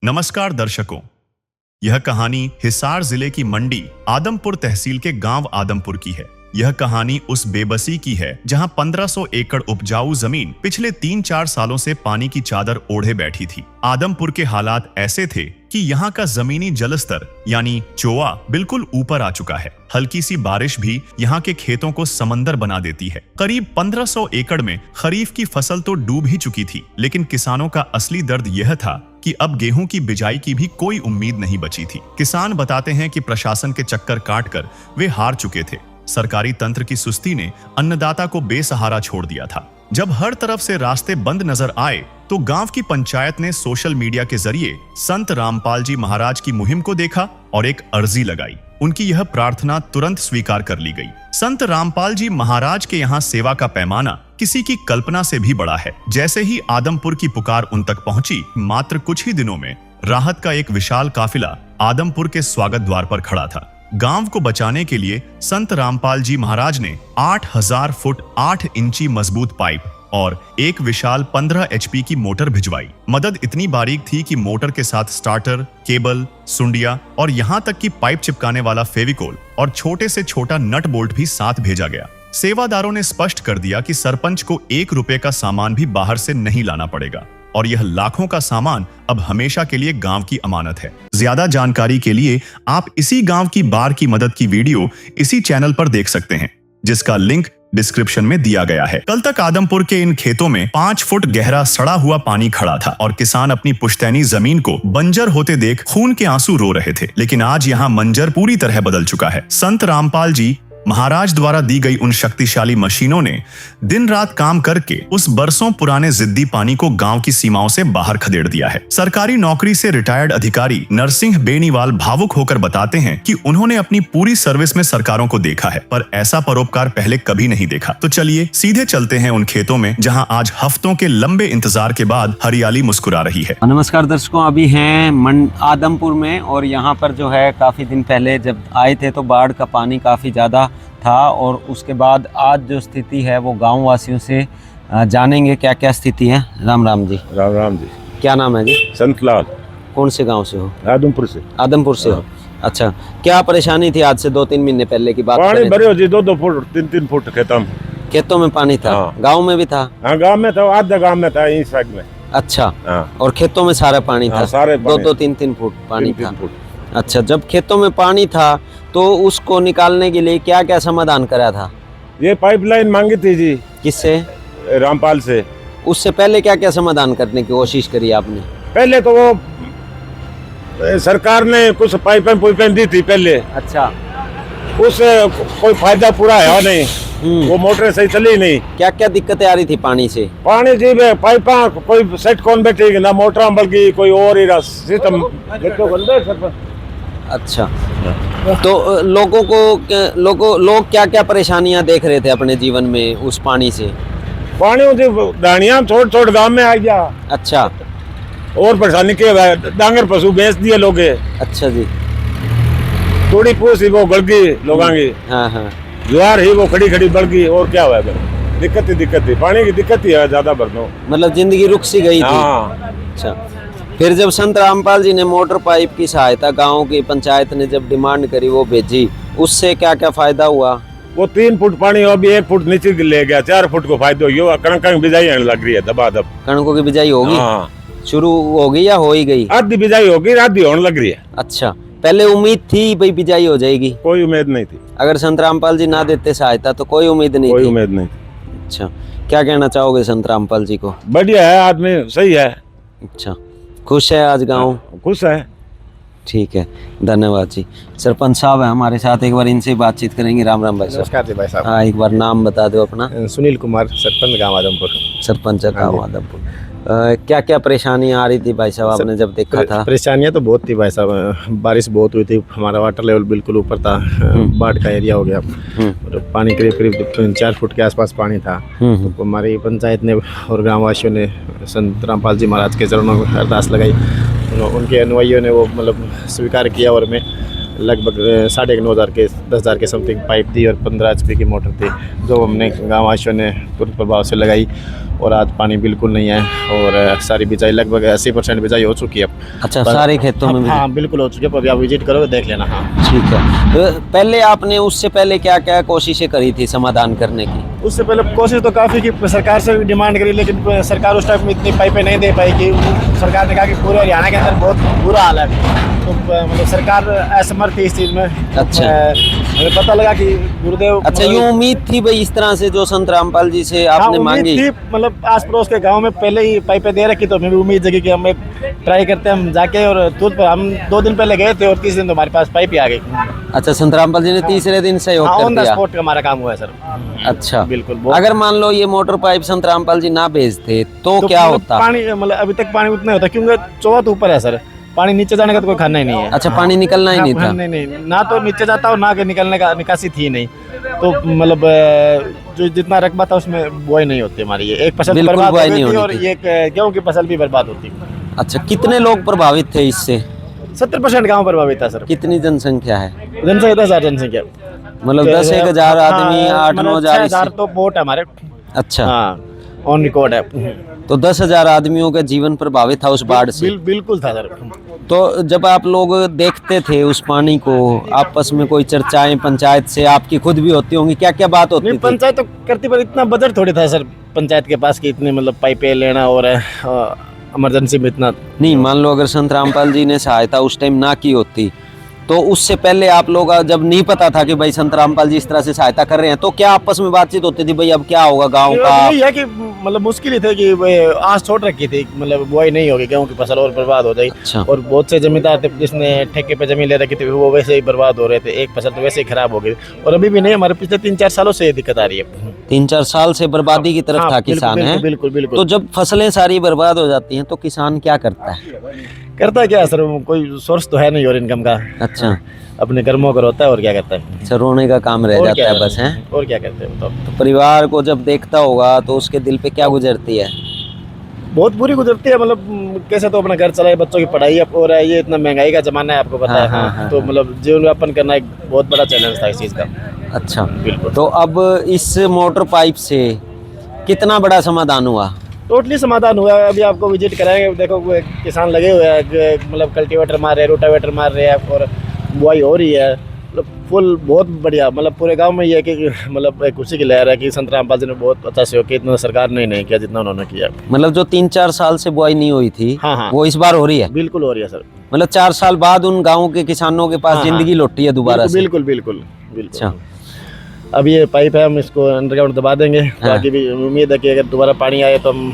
नमस्कार दर्शकों, यह कहानी हिसार जिले की मंडी आदमपुर तहसील के गांव आदमपुर की है। यह कहानी उस बेबसी की है जहां 1500 एकड़ उपजाऊ जमीन पिछले 3-4 सालों से पानी की चादर ओढ़े बैठी थी। आदमपुर के हालात ऐसे थे कि यहाँ का जमीनी जलस्तर यानी चोआ बिल्कुल ऊपर आ चुका है। हल्की सी बारिश भी यहाँ के खेतों को समंदर बना देती है। करीब 1500 एकड़ में खरीफ की फसल तो डूब ही चुकी थी, लेकिन किसानों का असली दर्द यह था कि अब गेहूं की बिजाई की भी कोई उम्मीद नहीं बची थी। किसान बताते हैं कि प्रशासन के चक्कर काटकर वे हार चुके थे। सरकारी तंत्र की सुस्ती ने अन्नदाता को बेसहारा छोड़ दिया था। जब हर तरफ से रास्ते बंद नजर आए तो गांव की पंचायत ने सोशल मीडिया के जरिए संत रामपाल जी महाराज की मुहिम को देखा और एक अर्जी लगाई। उनकी यह प्रार्थना तुरंत स्वीकार कर ली गई। संत रामपाल जी महाराज के यहाँ सेवा का पैमाना किसी की कल्पना से भी बड़ा है। जैसे ही आदमपुर की पुकार उन तक पहुंची, मात्र कुछ ही दिनों में राहत का एक विशाल काफिला आदमपुर के स्वागत द्वार पर खड़ा था। गांव को बचाने के लिए संत रामपाल जी महाराज ने 8000 फुट 8 इंची मजबूत पाइप और एक विशाल 15 HP की मोटर भिजवाई। मदद इतनी बारीक थी कि मोटर के साथ स्टार्टर, केबल, सुंडिया और यहाँ तक कि पाइप चिपकाने वाला फेविकोल और छोटे से छोटा नट बोल्ट भी साथ भेजा गया। सेवादारों ने स्पष्ट कर दिया कि सरपंच को 1 रुपए का सामान भी बाहर से नहीं लाना पड़ेगा और यह लाखों का सामान अब हमेशा के लिए गांव की अमानत है। ज्यादा जानकारी के लिए आप इसी गांव की बाढ़ की मदद की वीडियो इसी चैनल पर देख सकते हैं, जिसका लिंक डिस्क्रिप्शन में दिया गया है। कल तक आदमपुर के इन खेतों में 5 फुट गहरा सड़ा हुआ पानी खड़ा था और किसान अपनी पुश्तैनी जमीन को बंजर होते देख खून के आंसू रो रहे थे। लेकिन आज यहाँ मंजर पूरी तरह बदल चुका है। संत रामपाल जी महाराज द्वारा दी गई उन शक्तिशाली मशीनों ने दिन रात काम करके उस बरसों पुराने जिद्दी पानी को गांव की सीमाओं से बाहर खदेड़ दिया है। सरकारी नौकरी से रिटायर्ड अधिकारी नरसिंह बेनीवाल भावुक होकर बताते हैं कि उन्होंने अपनी पूरी सर्विस में सरकारों को देखा है, पर ऐसा परोपकार पहले कभी नहीं देखा। तो चलिए सीधे चलते हैं उन खेतों में जहाँ आज हफ्तों के लंबे इंतजार के बाद हरियाली मुस्कुरा रही है। नमस्कार दर्शकों, अभी हैं आदमपुर में और यहाँ पर जो है काफी दिन पहले जब आए थे तो बाढ़ का पानी काफी ज्यादा था और उसके बाद आज जो स्थिति है वो गांव वासियों से जानेंगे क्या क्या स्थिति है। राम राम जी। राम राम जी। क्या नाम है जी? संतलाल। कौन से गांव से हो? आदमपुर से। आदमपुर से हो? अच्छा, क्या परेशानी थी? आज से 2-3 महीने पहले की बात पानी भरे हो जी, 2-2 फुट 3-3 फुट खेतों में पानी था। गाँव में भी था? हाँ, गाँव में था, आधा गाँव में था, इस साइड में। अच्छा, और खेतों में सारा पानी था? सारे 2-2 3-3 फुट पानी था। अच्छा, जब खेतों में पानी था तो उसको निकालने के लिए क्या क्या समाधान करा था? ये पाइपलाइन मांगी थी जी। किससे? रामपाल से। उससे पहले क्या क्या समाधान करने की कोशिश करी आपने? पहले तो वो सरकार ने कुछ पाइपें दी थी पहले। अच्छा, उससे कोई फायदा पूरा है नहीं। वो मोटर सही चली नहीं। क्या क्या दिक्कतें आ रही थी पानी से? पानी जी पाइपा कोई सेट कौन बैठेगी ना, मोटर बल्कि कोई और ही सिस्टम। अच्छा, तो लोग क्या क्या परेशानियां देख रहे थे अपने जीवन में उस पानी से? पानी दानिया छोड़ गांव में आ गया। अच्छा, और परेशानी के डांगर पशु बेच दिए लोग। अच्छा जी। थोड़ी पूछ ही वो गल गई लोगों की। हाँ हाँ। ज्वार ही वो खड़ी बढ़ गई। और क्या हुआ? दिक्कत ही पानी की दिक्कत ही है ज्यादा बढ़ना। मतलब जिंदगी रुक सी गई थी। हाँ। अच्छा, फिर जब संत रामपाल जी ने मोटर पाइप की सहायता गांव की पंचायत ने जब डिमांड करी वो भेजी, उससे क्या क्या फायदा हुआ? वो 3 फुट पानी अभी 1 फुट नीचे ले गया, 4 फुट को फायदा हो। कणक की बिजाई लग रही है दबादब। कणकों की बिजाई होगी? हाँ। शुरू हो गई या हो ही गई? आधी बिजाई होगी, आधी होने लग रही है। अच्छा, पहले उम्मीद थी भाई बिजाई हो जाएगी? कोई उम्मीद नहीं थी। अगर संत रामपाल जी ना देते सहायता तो कोई उम्मीद नहीं? कोई उम्मीद नहीं थी। अच्छा, क्या कहना चाहोगे संत रामपाल जी को? बढ़िया है, आदमी सही है। अच्छा, खुश है आज गांव? खुश है। ठीक है, धन्यवाद जी। सरपंच साहब है हमारे साथ, एक बार इनसे बातचीत करेंगे। राम राम भाई साहब। नमस्कार जी भाई साहब। हाँ, एक बार नाम बता दो अपना। सुनील कुमार, सरपंच गांव आदमपुर। सरपंच गांव आदमपुर। क्या क्या परेशानियां आ रही थी भाई साहब आपने जब देखा था? परेशानियां तो बहुत थी भाई साहब। बारिश बहुत हुई थी, हमारा वाटर लेवल बिल्कुल ऊपर था। बाढ़ का एरिया हो गया और पानी करीब 4 फुट के आसपास पानी था। तो हमारी पंचायत ने और ग्रामवासियों ने संत रामपाल जी महाराज के चरणों में अरदास लगाई। उनके अनुयायियों ने वो मतलब स्वीकार किया और मैं लगभग 9,500 के 10,000 के समथिंग पाइप थी और 15 HP की मोटर थी, जो हमने गाँव वासियों ने तुरंत प्रभाव से लगाई। और आज पानी बिल्कुल नहीं है और सारी बिजाई लगभग 80% बिजाई हो चुकी है अब। अच्छा, सारे खेतों में भी? हाँ बिल्कुल हो चुकी है। अभी आप विजिट करोगे देख लेना। हाँ ठीक है। तो पहले आपने उससे पहले क्या क्या कोशिशें करी थी समाधान करने की? उससे पहले कोशिश तो काफ़ी की, सरकार से भी डिमांड करी, लेकिन सरकार उस टाइम में इतनी पाइपें नहीं दे पाई कि सरकार ने कहा कि पूरे हरियाणा के अंदर बहुत बुरा हाल है। तो मतलब सरकार असमर्थ थी इस चीज़ में। अच्छा। हमें पता लगा कि गुरुदेव, अच्छा, यूँ उम्मीद थी भाई इस तरह से जो संत रामपाल जी से आपने हाँ, मांगी? थी, मतलब आस पड़ोस के गांव में पहले ही पाइपें दे रखी, तो हमें भी उम्मीद जगी कि हम ट्राई करते हैं हम जाके। और हम 2 दिन पहले गए थे और 3 दिन तो हमारे पास पाइप ही आ गई। अच्छा, संत रामपाल जी ने तीसरे दिन सहयोग कर ऑन द दिया? स्पॉट हमारा काम हुआ है सर। अच्छा, बिल्कुल। अगर मान लो ये मोटर पाइप संत रामपाल जी ना भेजते तो क्या मतलब होता? पानी, मतलब अभी तक पानी उतना होता, क्योंकि चौथ ऊपर है सर, पानी नीचे जाने का तो कोई खाना ही नहीं है। अच्छा, पानी निकलना ही नहीं था? नहीं, ना तो नीचे जाता और ना के निकलने का निकासी थी नहीं। तो मतलब जो जितना रकबा था उसमें बुआई नहीं होती हमारी। ये एक फसल बिल्कुल बर्बाद बुआई हो नहीं गई थी होनी और थी। ये गेहूं की फसल भी बर्बाद होती। अच्छा, कितने लोग प्रभावित थे इससे? 70% गाँव प्रभावित था सर। कितनी जनसंख्या है? जनसंख्या 10,000 जनसंख्या, मतलब 10-1,000 आदमी, 8-9,000? 6,000 तो वोट है हमारे। अच्छा, हाँ, ऑन रिकॉर्ड है। तो 10,000 आदमियों का जीवन प्रभावित था उस बाढ़ से? बिल्कुल था सर। तो जब आप लोग देखते थे उस पानी को, आपस में कोई चर्चाएं पंचायत से आपकी खुद भी होती होंगी, क्या क्या बात होती नहीं, थी? पंचायत तो करती, पर इतना बजट थोड़ी था सर पंचायत के पास कि इतने मतलब पाइपें लेना और इमरजेंसी में इतना। नहीं, मान लो अगर संत रामपाल जी ने सहायता उस टाइम ना की होती, तो उससे पहले आप लोग जब नहीं पता था कि भाई संत रामपाल जी इस तरह से सहायता कर रहे हैं, तो क्या आपस में बातचीत होती थी भाई अब क्या होगा गांव का? यही है कि मतलब मुश्किल ही थे कि आस छोड़ रखी थी, मतलब बुआई नहीं होगी, गेहूं की फसल और बर्बाद हो जाएगी। अच्छा। और बहुत से जमींदार थे जिसने ठेके पे जमीन ले रखी थी, वो वैसे ही बर्बाद हो रहे थे। एक फसल तो वैसे ही खराब हो गई और अभी भी नहीं, हमारे पिछले 3-4 सालों से ये दिक्कत आ रही है। 3-4 साल से बर्बादी की तरफ हाँ, था किसान है? बिल्कुल बिल्कुल। तो जब फसलें सारी बर्बाद हो जाती हैं तो किसान क्या करता है? करता है क्या सर, कोई सोर्स तो है नहीं और इनकम का। अच्छा, अपने कर्मों का होता है और क्या करता है। अच्छा, रोने का काम रह और जाता क्या है बस, है? और क्या करते हैं बताओ। तो परिवार को जब देखता होगा तो उसके दिल पे क्या गुजरती है? बहुत बुरी गुजरती है, मतलब कैसे तो अपना घर चलाए, बच्चों की पढ़ाई हो रहा है, ये इतना महंगाई का जमाना है आपको पता है। हाँ, हाँ, तो मतलब जीवन यापन करना एक बहुत बड़ा चैलेंज था इस चीज़ का। अच्छा, बिल्कुल। तो अब इस मोटर पाइप से कितना बड़ा समाधान हुआ? टोटली समाधान हुआ है। अभी आपको विजिट कराएंगे, देखो वो किसान लगे हुए हैं, मतलब कल्टीवेटर मार रहे हैं, रोटावेटर मार रहे हैं और बुआई हो रही है। मतलब फुल बहुत बढ़िया, मतलब पूरे गांव में ये है कि मतलब एक खुशी की लहर है कि संत रामपाल जी ने बहुत अच्छा सहयोग किया। इतना सरकार ने नहीं किया जितना उन्होंने किया। मतलब जो 3-4 साल से बुआई नहीं हुई थी, हाँ, हाँ। वो इस बार हो रही है? बिल्कुल हो रही है सर। मतलब 4 साल बाद उन गाँव के किसानों के पास हाँ, जिंदगी लौटी है दोबारा से? बिल्कुल बिल्कुल बिल्कुल। अच्छा। अब ये पाइप है, हम इसको अंडरग्राउंड दबा देंगे। हाँ। बाकी भी उम्मीद है कि अगर दोबारा पानी आए तो हम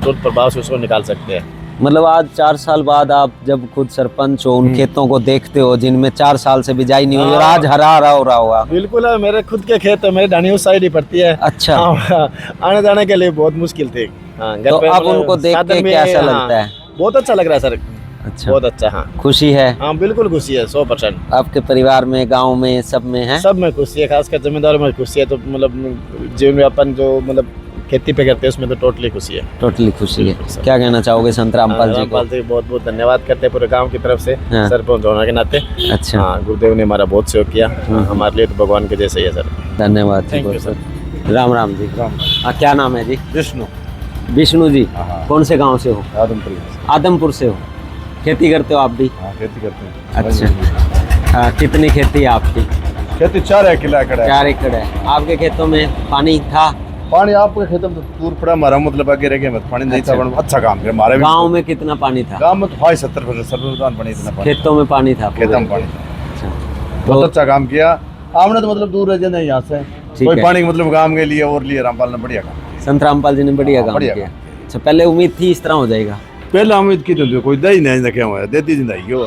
तुरंत प्रभाव से उसको निकाल सकते हैं। मतलब आज 4 साल बाद आप जब खुद सरपंच हो, उन खेतों को देखते हो जिनमें 4 साल से बिजाई नहीं हुई और आज हरा हरा हो रहा होगा? बिल्कुल है, मेरे खुद के खेत है, मेरे ढाणी उस साइड ही पड़ती है। अच्छा। हाँ, आने जाने के लिए बहुत मुश्किल थी। हाँ, घर तो पे अब मतलब उनको देख साधन के में, कैसा हाँ, लगता है? बहुत अच्छा लग रहा है सर। अच्छा, बहुत अच्छा। हाँ, खुशी है? हाँ बिल्कुल खुशी है, 100%। आपके परिवार में, गांव में, सब में है? सब में खुशी है, खासकर जमींदारों में खुशी है। तो मतलब जीवन यापन जो मतलब खेती पे करते हैं उसमें तो टोटली खुशी है। टोटली खुशी है। बिल्कुल सर। क्या कहना चाहोगे संत रामपाल जी को? रामपाल जी बहुत बहुत धन्यवाद करते हैं पूरे गांव की तरफ से, हाँ। सरपंच होने के नाते। अच्छा, हाँ, गुरुदेव ने हमारा बहुत सहयोग किया। हमारे लिए तो भगवान के जैसे ही है सर। धन्यवाद जी। थैंक यू बहुत सर। बहुत। राम राम जी। हाँ, क्या नाम है जी? विष्णु, विष्णु जी। कौन से गांव से हो? आदमपुर। आदमपुर से हो। खेती करते हो आप भी? हाँ, खेती करते हैं। अच्छा। हाँ, कितनी खेती है आपकी? खेती 4 एकड़ है। 4 एकड़ है। आपके खेतों में पानी था? पानी आपके खेतों में तो दूर पड़ा, हमारा मतलब आगे रह गया में पानी नहीं था। अच्छा। अच्छा काम किया हमारे गांव में कितना पानी था? गांव में तो 70% सर्वदान पानी, इतना पानी खेतों में पानी था? खेतों में पानी था। अच्छा, बहुत तो अच्छा काम किया। हमने तो मतलब दूर रह जाए यहाँ से, ठीक कोई है। पानी मतलब गांव के लिए और लिए रामपाल ने बढ़िया काम किया। संत रामपाल जी ने बढ़िया काम बढ़िया किया। अच्छा, पहले उम्मीद थी इस तरह हो जाएगा? पहले उम्मीद की तो कोई दही नहीं रखे हुआ, देती जिंदा क्यों।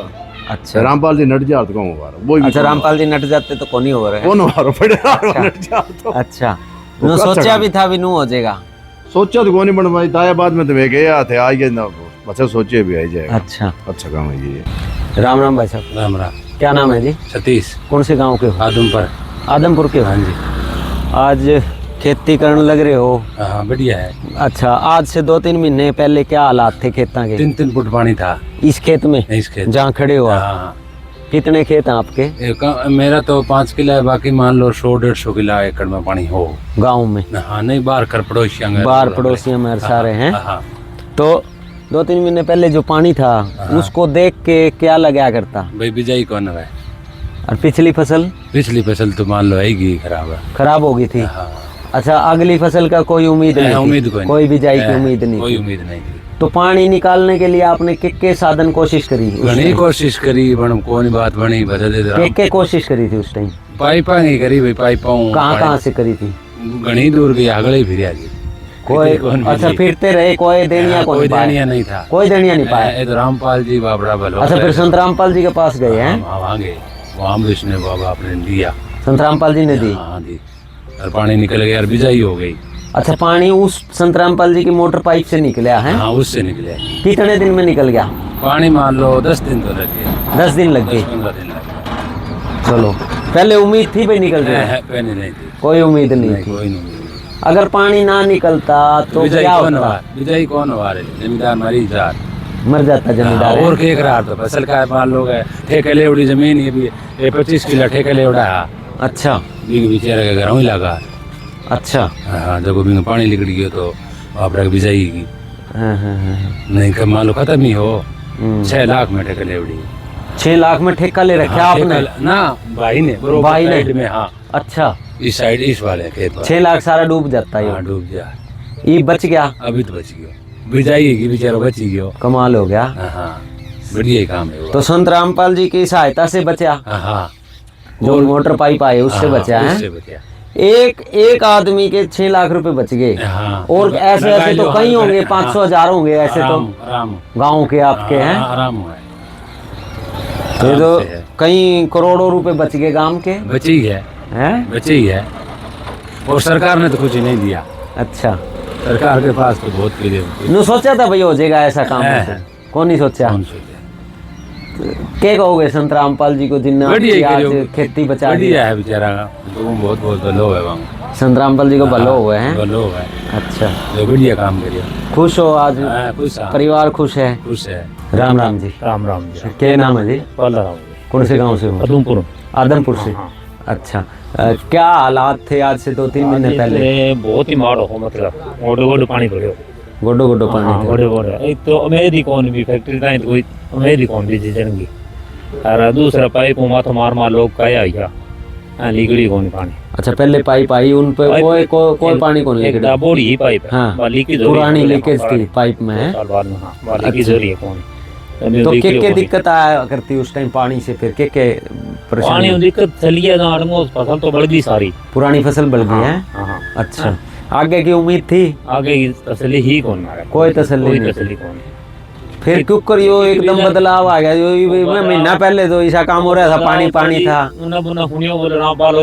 अच्छा। रामपाल जी नट जा तो कौन हुआ वो? अच्छा, रामपाल जी नट जाते तो कौन ही हो रहा है? कौन हुआ पड़े नट जा तो। अच्छा, वो नो अच्छा सोचा काम। भी था भी नू हो जाएगा? सोचा तो कौन नहीं बन पाई था, बाद में तो वे गया थे आ गए ना, बच्चा सोचे भी आई जाएगा। अच्छा, अच्छा काम है ये। राम राम भाई साहब। राम राम। क्या नाम है जी? सतीश, कौन से गांव के हो? आदमपुर। आदमपुर के हो? हाँ जी। आज खेती करने लग रहे हो? हाँ, बढ़िया है। अच्छा, आज से 2-3 महीने पहले क्या हालात थे खेतों के? 3-3 फुट पानी था इस खेत में इस खेत। जहाँ खड़े हो आप? हाँ, कितने खेत हैं आपके मेरा तो 5 किला है, बाकी मान लो 100-150 किला एकड़ में पानी हो गांव में? हाँ नहीं, बाहर कर पड़ोसियां में, बाहर पड़ोसियों में सारे हैं। हाँ। तो 2-3 महीने पहले जो पानी था उसको देख के क्या लगा करता भाई बिजाई कौन है? और पिछली फसल तो मान लो आएगी खराब हो गई थी। हाँ। अच्छा, अगली फसल का कोई उम्मीद नहीं थी? उम्मीद कोई बिजाई की उम्मीद नहीं कोई थी। उम्मीद नहीं थी। तो पानी निकालने के लिए आपने के साधन कोशिश करी? घनी कोशिश करी, बन कोई बात बनी बता दे। के कोशिश करी थी उस टाइम? पाइपा नहीं करी भाई, पाइपाऊं कहाँ से करी थी? घनी दूर गई, अगले फिर आ गई कोई। अच्छा, फिरते रहे, कोई देनिया कोई देनिया नहीं था, कोई देनिया नहीं पाया। तो रामपाल जी बाबड़ा भलो। अच्छा, फिर संत रामपाल जी के पास गए हैं? वहाँ गए, वहाँ विष्णु बाबा आपने दिया, संत रामपाल जी ने दी? हाँ दी, और पानी निकल गया और बिजाई हो गई। अच्छा, पानी उस संत रामपाल जी की मोटर पाइप से निकला है? हाँ, उससे निकले। कितने दिन में निकल गया पानी? मान लो 10 दिन तो लग गए। 10 दिन लग गए? 15 दिन लग गए। चलो, पहले उम्मीद थी भाई निकल जाए? पहले नहीं थी, कोई उम्मीद नहीं थी। कोई नहीं। अगर पानी ना निकलता तो क्या होता? बिजाई कौन हुआ रे? जमींदार मरी जा, मर जाता जमींदार। और के रहा तो फसल का मान लो ठेके ले उड़ी जमीन, ये 25 किलो ठेके ले उड़ा। अच्छा, बेचारे के घर ही लगा। अच्छा। हाँ, जब भी पानी निकल गया तो आप बिजाई की। हाँ। नहीं कब मान लो खत्म ही हो। 6 लाख में ठेका ले उड़ी। 6 लाख में ठेका ले रखा आपने? ना, भाई ने साइड में। हाँ। अच्छा, इस साइड इस वाले खेत 6 लाख सारा डूब जाता है? हाँ, डूब गया। ये बच गया? अभी तो बच गया, बिजाई की बेचारा बच गया। कमाल हो गया। हाँ, बढ़िया काम है वो। तो संत रामपाल जी की सहायता से बचा? हाँ, जो मोटर पाइप आए उससे बचा है? उससे बचा। एक आदमी के 6 लाख रुपए बच गए। हाँ। और ऐसे तो कई होंगे, 500-1000 होंगे ऐसे तो गांव के आपके हैं। आराम है, ये तो कई करोड़ों रुपए बच गए गांव के। बची है, बची है। और सरकार ने तो कुछ नहीं दिया। अच्छा, सरकार के पास तो बहुत किले। नु सोचा था भाई हो जाएगा ऐसा काम? कौन नहीं सोचा? क्या कहोगे संत रामपाल जी को जिन्होंने आज खेती बचा दी है? बेचारा बहुत भलो है वहाँ। संत रामपाल जी को भलो हुए हैं? भलो है। अच्छा, जो बढ़िया काम करिए। खुश हो आज? खुश, परिवार खुश है? खुश है। राम राम जी। राम राम जी। क्या नाम है जी? कौन से गांव से हो? आदमपुर। आदमपुर से। अच्छा, क्या हालात थे आज से 2-3 महीने पहले? बहुत ही मारो हो, मतलब गोडो पानी भरो, गोडो पानी। गोडो एक तो अमेरी कौन भी फैक्ट्री नहीं तो कोई अमेरी कौन भी चीजेंगी। और दूसरा पाइप माथा मार लोग का आया लीगड़ी कौन पानी। अच्छा, पहले पाइप आई उन पे कोई पानी कौन लीकेज? बोड़ी ही पाइप है। हाँ, लीकेज पुरानी लीकेज थी पाइप में। बाद में हाँ, लीकेज हो रही है कौन। तो के दिक्कत आया करती उस टाइम पानी से? फिर के पानी दिक्कत चली है ना, फसल तो बढ़ गई सारी, पुरानी फसल बढ़ गई है। अच्छा, आगे की उम्मीद थी? आगे की तसल्ली ही कौन है? कोई तसल्ली कौन। फिर क्यों करियो एकदम बदलाव आ गया? महीना पहले तो ऐसा काम हो रहा था, पानी था।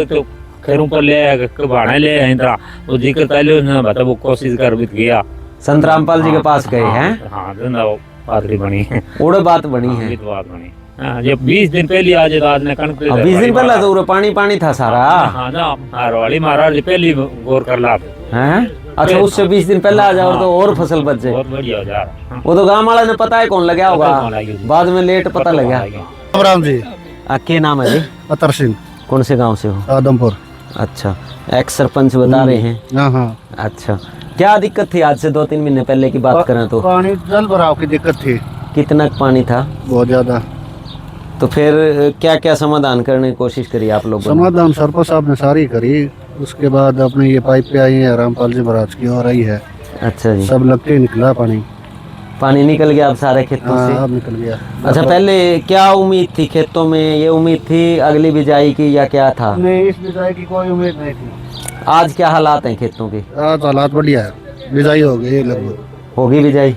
तो खैरों पर ले भाड़ा ले इंद्रा वो दिक्कत आई ना, बता वो कोशिश कर भी गया। संत रामपाल जी के पास गए हैं? हाँ, बात बनी है, उड़े बात बनी है। बात बनी। जब 20 दिन पहले आज ने कणक 20 दिन पहले तो पानी था सारा। हाँ ना, हरवाड़ी महाराज पहली गौर कर ला है। अच्छा, उससे 20 दिन पहले आ जाओ तो और फसल बच जाए। बहुत बढ़िया हो जा रहा। वो तो गांव वाला ने पता है कौन लगा होगा, बाद में लेट पता लगा। राम जी। क्या नाम है जी? अतर सिंह। कौन से गांव से हो? आदमपुर। अच्छा, एक्स सरपंच बता रहे हैं? हाँ। अच्छा, क्या दिक्कत थी आज से 2-3 महीने पहले की बात करें तो? पानी जल भराव की दिक्कत थी। कितना पानी था? बहुत ज्यादा। तो फिर क्या क्या समाधान करने की कोशिश करी आप लोगों ने? समाधान सरपंच साहब ने सारी करी, उसके बाद अपने ये पाइप पे आई है रामपाल जी महाराज की और आई है। अच्छा जी, सब लगते ही निकला पानी निकल गया अब सारे खेतों से? अब निकल गया। अच्छा, पहले क्या उम्मीद थी खेतों में? ये उम्मीद थी अगली बिजाई की या क्या था? नहीं, इस बिजाई की कोई उम्मीद नहीं थी। आज क्या हालात हैं खेतों के? आज हालात बढ़िया है, बिजाई हो गई लगभग। होगी बिजाई?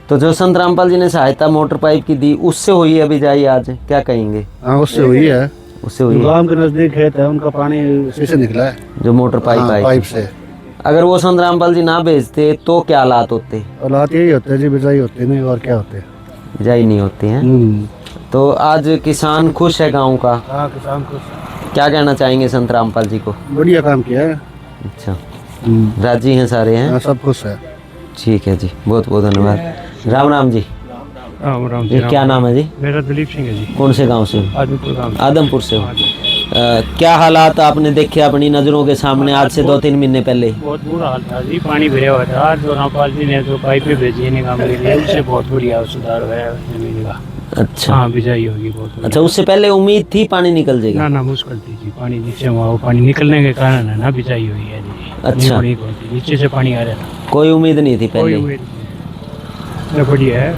तो जो संत रामपाल जी ने सहायता मोटर पाइप की दी उससे हुई है बिजाई आज? क्या कहेंगे? हाँ, उससे हुई है। उससे हुई है। गांव के नजदीक खेत है, उनका पानी उसी से निकला है, जो मोटर पाइप आई पाइप से। अगर वो संत रामपाल जी ना भेजते तो क्या हालात होते? हालात यही होते जी, बिजाई होती नहीं और क्या होते। बिजाई नहीं होती है। तो आज किसान खुश है गाँव का? हाँ, किसान खुश। क्या कहना चाहेंगे संत रामपाल जी को? बढ़िया काम किया है। अच्छा, राजी हैं सारे हैं? सब खुश है। ठीक है जी, बहुत बहुत धन्यवाद। राम राम जी। राम राम ये क्या नाम है जी? मेरा दिलीप सिंह है जी, कौन से गांव से हो? आदमपुर गाँव से। आदमपुर से हो। क्या हालात आपने देखे अपनी नज़रों के सामने आज से 2-3 महीने पहले? बहुत बुरा हाल था जी, पानी भरा हुआ था। जो रामपाल जी ने जो पाइपें भेजी है निकाम के लिए, उससे बहुत बढ़िया सुधार हुआ है जमीन का। अच्छा हाँ, बिजाई होगी बहुत बढ़िया। अच्छा, उससे पहले उम्मीद थी पानी निकल जाएगा? ना मुश्किल थी जी, पानी नीचे हुआ, वो पानी निकलने के कारण है ना बिजाई हुई है जी। अच्छा। नहीं होती, नीचे से पानी आ रहा था, कोई उम्मीद नहीं थी कोई पहले? उम्मीद नहीं। तो बढ़िया है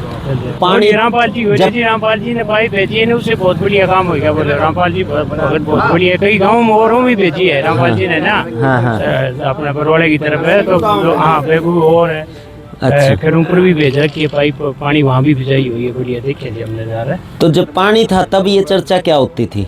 पानी- और रामपाल जी जी, रामपाल जी ने पाइप भेजी है ना, उससे बहुत बढ़िया काम हो गया। बोले रामपाल जी बहुत बढ़िया, कई गाँव में औरों भी भेजी है रामपाल जी ने ना। हाँ हाँ। अपने बरवाड़े की तरफ है तो हाँ बेगू और है। अच्छा। खड़ूमपुर भी भेजा कि पाइप पानी वहाँ भी भिजाई हुई है, बढ़िया देखे थे हमने जा रहा है। तो जब पानी था तब ये चर्चा क्या होती थी?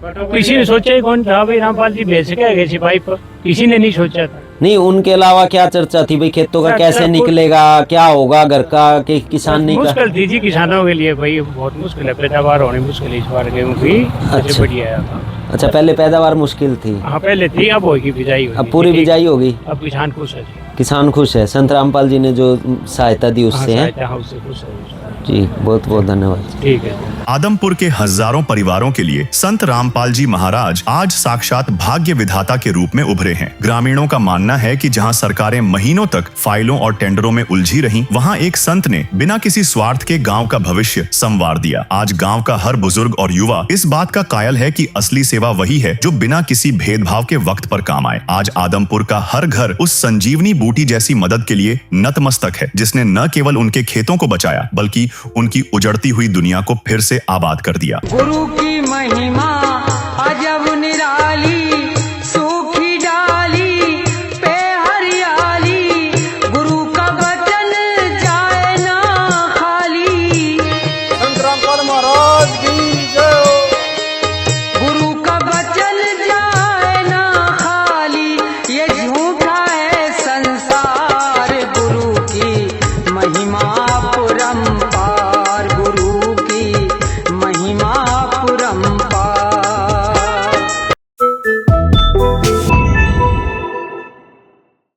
किसी ने सोचा ही कौन था भाई रामपाल जी भेज के गए पाइप, किसी ने नहीं सोचा था। नहीं, उनके अलावा क्या चर्चा थी भाई? खेतों का कैसे निकलेगा, क्या होगा घर का, कि किसान नहीं का? मुश्किल थी जी किसानों के लिए भाई, बहुत मुश्किल है, पैदावार होनी मुश्किल है इस बार गेहूँ की। अच्छा। बढ़िया है। अच्छा, पहले पैदावार मुश्किल थी, हाँ पहले थी, अब होगी बिजाई होगी। अब पूरी बिजाई होगी, अब किसान खुश है जी। किसान खुश है। संत रामपाल जी ने जो सहायता दी उससे है हाँ, उससे खुश है जी। बहुत बहुत धन्यवाद। ठीक है। आदमपुर के हजारों परिवारों के लिए संत रामपाल जी महाराज आज साक्षात भाग्य विधाता के रूप में उभरे हैं। ग्रामीणों का मानना है कि जहां सरकारें महीनों तक फाइलों और टेंडरों में उलझी रहीं, वहां एक संत ने बिना किसी स्वार्थ के गांव का भविष्य संवार दिया। आज गांव का हर बुजुर्ग और युवा इस बात का कायल है कि असली सेवा वही है जो बिना किसी भेदभाव के वक्त पर काम आए। आज आदमपुर का हर घर उस संजीवनी बूटी जैसी मदद के लिए नतमस्तक है, जिसने न केवल उनके खेतों को बचाया बल्कि उनकी उजड़ती हुई दुनिया को फिर से आबाद कर दिया। गुरु की महिमा अजब निराली, सूखी डाली पे हरियाली, गुरु का वचन जाए ना खाली। संत रामपाल महाराज